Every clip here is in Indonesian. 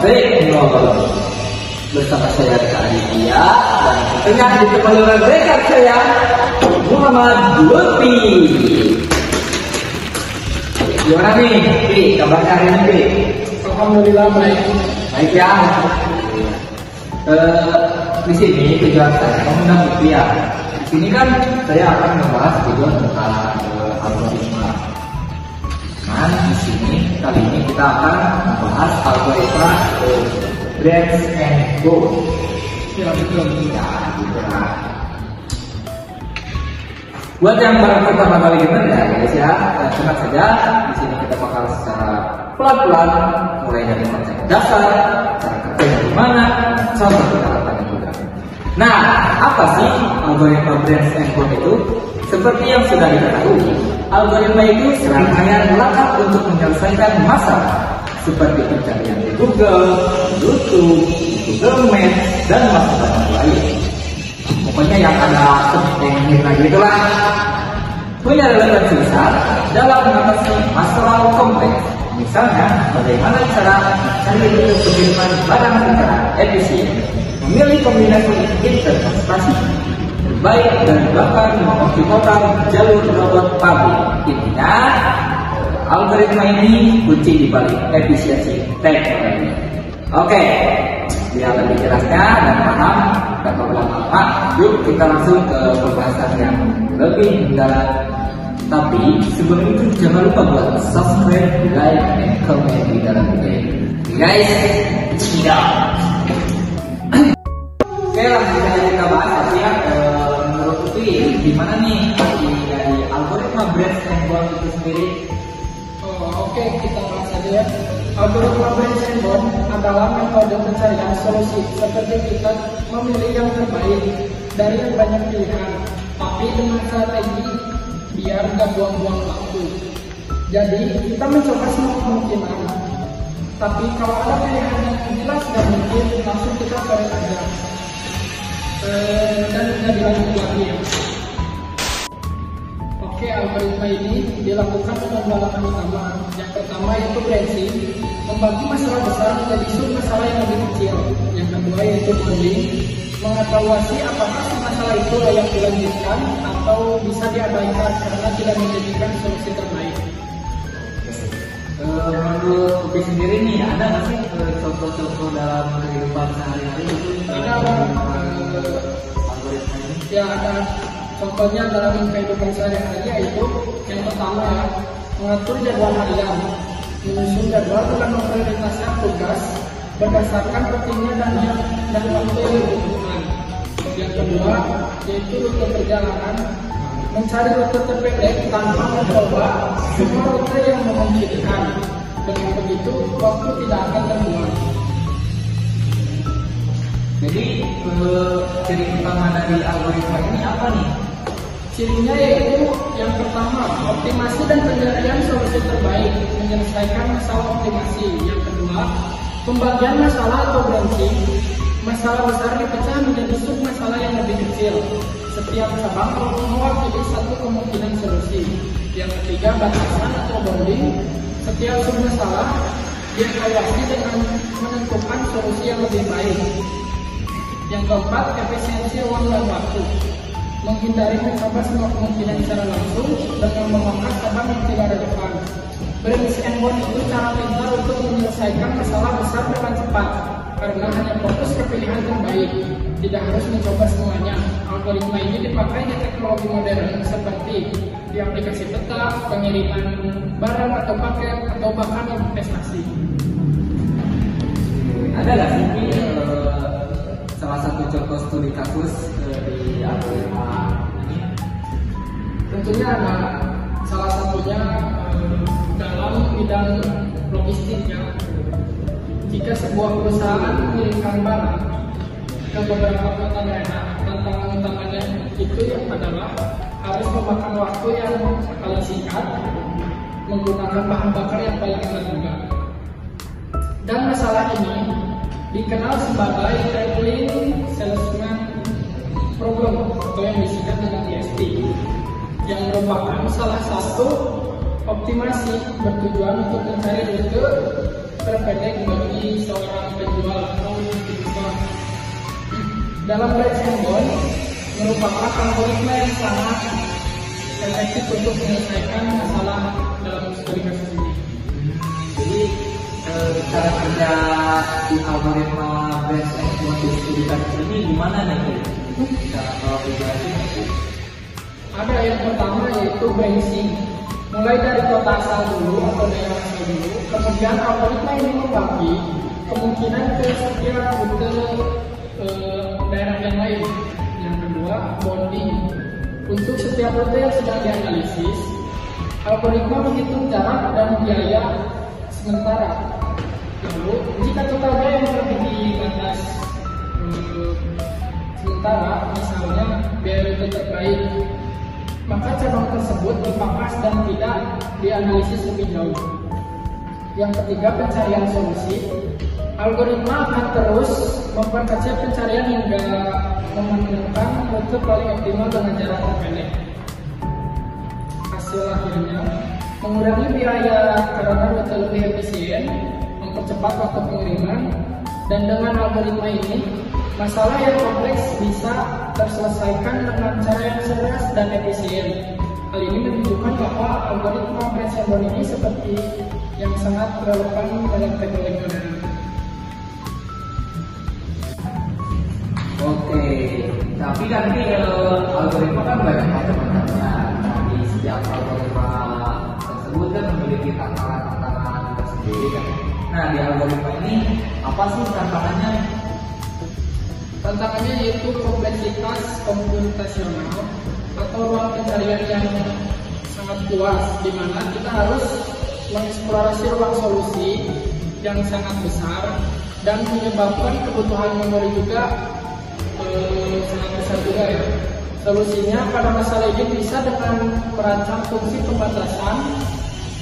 Teknologi. Bersama saya Aditya dan tentunya ditemani oleh rekan saya Muhammad Lutfi. Gimana nih, Pi? Kabarnya hari ini, Pi? Alhamdulillah baik. Baik ya. Di sini tujuan saya mengundang Lutfi ya. Di sini kan saya akan membahas tujuan tentang algoritma. Nah, di sini kali ini kita akan membahas algoritma Brands and Go. Ya, gitu lah. Buat yang baru pertama kali dengar ya guys ya, tenang saja. Di sini kita bakal secara pelan-pelan mulai dari konsep dasar, cara kerjanya gimana, contoh penerapannya juga. Nah, apa sih algoritma Brands and Go itu? Seperti yang sudah diketahui, algoritma itu serangkaian langkah untuk menyelesaikan masalah seperti pencarian di Google, YouTube, Google Maps, dan masalah lain. Pokoknya yang ada yang gitulah. Punya relevansi besar dalam mengatasi masalah kompleks. Misalnya, bagaimana cara mencari rute pengiriman barang secara efisien, memilih kombinasi interpretasi terbaik, dan bahkan mengoptimalkan jalur robot pabrik. Intinya, algoritma ini kunci di balik efisiensi teknologi. Oke, biar lebih jelasnya dan paham tanpa berlama-lama, yuk kita langsung ke pembahasan yang lebih mendalam. Tapi sebelum itu jangan lupa buat subscribe, like, dan comment di dalam video ini. Guys, tidak. Oke, langsung saja kita bahas ya. Menurut Lutfi, gimana nih dari algoritma Brands and Go itu sendiri? Oke, kita bahas saja ya. Algoritma Brands and Go adalah metode pencarian solusi seperti kita memilih yang terbaik dari yang banyak pilihan, tapi dengan strategi biar nggak buang-buang waktu. Jadi kita mencoba semua kemungkinan, tapi kalau ada pilihan yang jelas dan mungkin langsung kita cari aja dan tidak dilanjut lagi ya. Oke, algoritma ini dilakukan dengan dua langkah utama. Yang pertama yaitu branding, membagi masalah besar menjadi sub-masalah yang lebih kecil. Yang kedua yaitu coding, mengevaluasi apakah masalah itu layak dilanjutkan atau bisa diabaikan karena tidak menjadikan solusi terbaik. Menurut Lutfi sendiri nih, ada nggak sih contoh-contoh dalam kehidupan sehari-hari itu? Ada algoritma ini? Ya, ada. Contohnya dalam kehidupan sehari-hari yaitu yang pertama ya, mengatur jadwal harian, menyusun jadwal dengan memprioritaskan tugas berdasarkan pentingnya dan waktu yang dibutuhkan. Yang kedua yaitu rute perjalanan, mencari rute terpendek tanpa mencoba semua rute yang memungkinkan. Dengan begitu waktu tidak akan terbuang. Jadi ciri utama dari algoritma ini apa nih? Cirinya yaitu yang pertama, optimasi dan pencarian solusi terbaik, menyelesaikan masalah optimasi. Yang kedua, pembagian masalah atau branching, masalah besar dipecah menjadi sub-masalah yang lebih kecil. Setiap cabang mewakili satu kemungkinan solusi. Yang ketiga, batasan atau bounding, setiap sub-masalah dievaluasi dengan menentukan solusi yang lebih baik. Yang keempat, efisiensi ruang dan waktu, menghindari mencoba semua kemungkinan secara langsung dengan memangkas cabang yang tidak relevan. Brands and Go itu cara pintar untuk menyelesaikan masalah besar dengan cepat karena hanya fokus ke pilihan terbaik, tidak harus mencoba semuanya. Algoritma ini dipakai di teknologi modern seperti di aplikasi peta, pengiriman barang atau paket, atau bahkan investasi. Ada nggak sih salah satu contoh studi kasus di algoritma ini? Tentunya ada, salah satunya dalam bidang logistiknya. Jika sebuah perusahaan mengirimkan barang ke beberapa kota daerah, tantangan utamanya itu yang adalah harus memakan waktu yang paling singkat, menggunakan bahan bakar yang paling rendah juga. Dan masalah ini dikenal sebagai traveling salesman problem atau yang disingkat dengan TSP, yang merupakan salah satu optimasi bertujuan untuk mencari rute terpendek bagi bagi seorang penjual atau distributor. Dalam Brands and Bond merupakan algoritma yang sangat efektif untuk menyelesaikan masalah dalam studi kasus ini. Jadi cara kerja di algoritma Brands and Bond di studi kasus ini gimana nih? Cara kalau dijelasin nanti. Ada yang pertama yaitu branching. Mulai dari kota asal dulu atau daerah asal dulu, kemudian algoritma ini membagi kemungkinan ke setiap rute daerah yang lain. Yang kedua, bonding. Untuk setiap rute yang sedang dianalisis, algoritma menghitung jarak dan biaya sementara. Lalu, jika total biaya yang terjadi batas sementara, misalnya biaya rute terbaik, maka cabang tersebut dipangkas dan tidak dianalisis lebih jauh. Yang ketiga, pencarian solusi. Algoritma akan terus memperkecil pencarian hingga menemukan rute paling optimal dengan jarak terpendek. Hasil akhirnya mengurangi biaya karena rute lebih efisien, mempercepat waktu pengiriman, dan dengan algoritma ini masalah yang kompleks bisa terselesaikan dengan cara yang cerdas dan efisien. Hal ini menunjukkan bahwa algoritma Brands and Bond ini seperti yang sangat relevan dalam teknologi modern. Oke, tapi kan ini algoritma kan banyak macam-macamnya. Di setiap algoritma tersebut kan memiliki tantangan-tantangan tersendiri kan. Nah, di algoritma ini apa sih tantangannya? Tantangannya yaitu kompleksitas komputasional atau ruang pencarian yang sangat luas, di mana kita harus mengeksplorasi ruang solusi yang sangat besar dan menyebabkan kebutuhan memori juga sangat besar juga ya. Solusinya pada masalah ini bisa dengan merancang fungsi pembatasan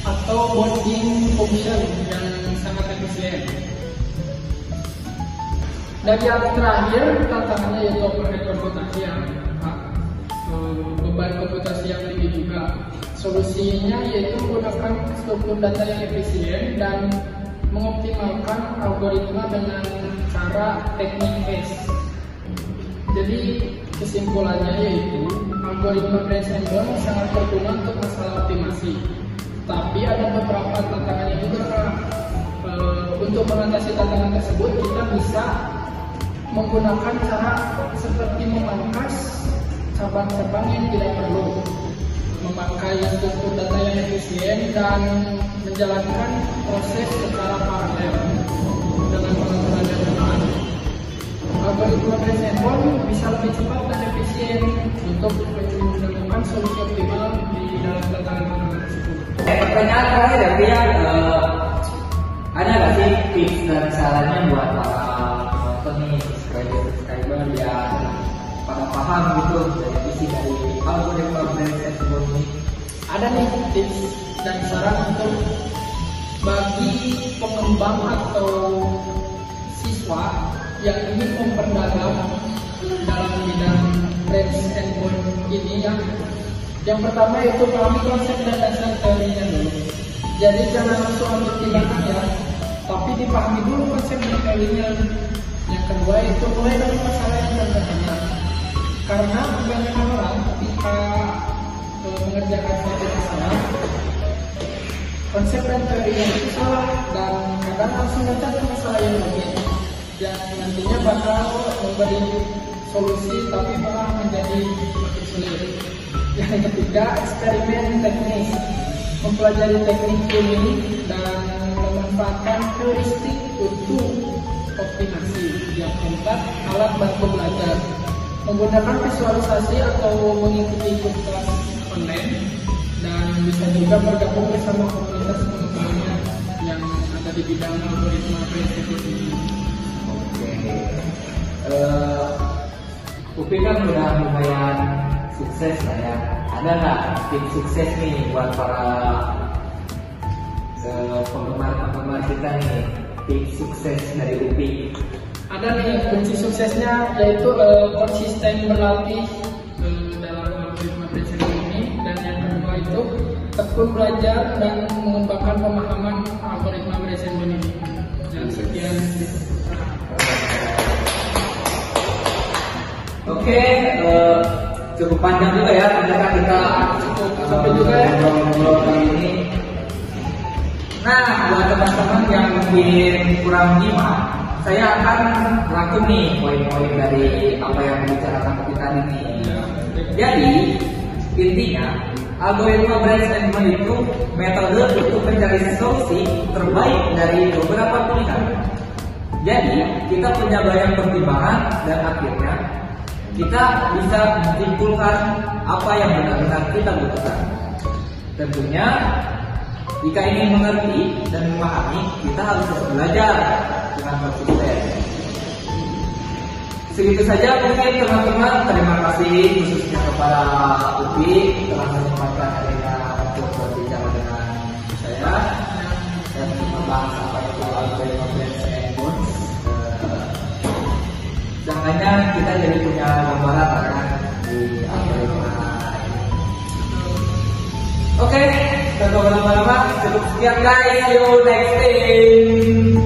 atau bonding function yang sangat efisien. Dan yang terakhir tantangannya yaitu overhead komputasi yang beban komputasi yang tinggi juga. Solusinya yaitu menggunakan struktur data yang efisien dan mengoptimalkan algoritma dengan cara teknik hash. Jadi kesimpulannya yaitu algoritma Brands and Bond sangat berguna untuk masalah optimasi. Tapi ada beberapa tantangannya juga. Untuk mengatasi tantangan tersebut kita bisa menggunakan cara seperti memangkas cabang-cabang yang tidak perlu, memakai struktur data yang efisien, dan menjalankan proses secara paralel dengan pengaturan yang benar. Algoritma Brands and Bond bisa lebih cepat dan efisien untuk menemukan solusi optimal di dalam tantangan tersebut. Pertanyaan terakhir ya, Pia, ada nggak sih tips dan sarannya buat para penonton nih, subscriber yang pada paham gitu dari visi dari algoritma Brands and Bond ini? Ada nih tips dan saran untuk bagi pengembang atau siswa yang ingin memperdalam dalam bidang Brands and Bond ini ya. Yang pertama itu pahami konsep dan dasar teorinya dulu. Jadi jangan langsung ambil tindakan ya, tapi dipahami dulu konsep dan teorinya. Yang kedua itu mulai dari masalah yang sederhana. Karena kebanyakan orang ketika mengerjakan suatu masalah, konsep dan teorinya itu salah dan kadang langsung datang ke masalah yang rumit yang nantinya bakal memberi solusi tapi malah menjadi makin sulit. Yang ketiga, eksperimen teknis, mempelajari teknik ini dan memanfaatkan heuristik untuk optimasi. Yang keempat, alat bantu belajar, menggunakan visualisasi atau mengikuti kelas online, dan bisa juga bergabung bersama komunitas pengembangnya yang ada di bidang algoritma Brands and Bond ini. Upi kan udah lumayan sukses lah ya. Ada nggak tips sukses nih buat para penggemar kita nih, tips sukses dari Upi? Ada nih kunci suksesnya, yaitu konsisten berlatih dalam algoritma Brands and Bond ini, dan yang kedua itu tekun belajar dan mengembangkan pemahaman algoritma Brands and Bond ini. Dan sekian Oke, cukup panjang juga ya ternyata kita Cukup sampai juga ya. ngobrol kali ini. Nah, buat teman-teman yang mungkin kurang nyimak, saya akan rangkum nih poin-poin dari apa yang dibicarakan kita ini. Jadi, intinya algoritma brand segment itu metode untuk mencari solusi terbaik dari beberapa pilihan. Jadi, kita punya banyak pertimbangan dan akhirnya kita bisa menyimpulkan apa yang benar-benar kita butuhkan. Tentunya, jika ingin mengerti dan memahami, kita harus belajar dengan konsisten. Segitu saja mungkin teman-teman. Terima kasih khususnya kepada Upi telah menyempatkan hadirnya untuk berbicara dengan saya dan membahas apa itu algoritma brand segment. Seenggaknya kita jadi punya gambaran kan di algoritma ini. Oke, tanpa berlama-lama cukup sekian guys. See you next time.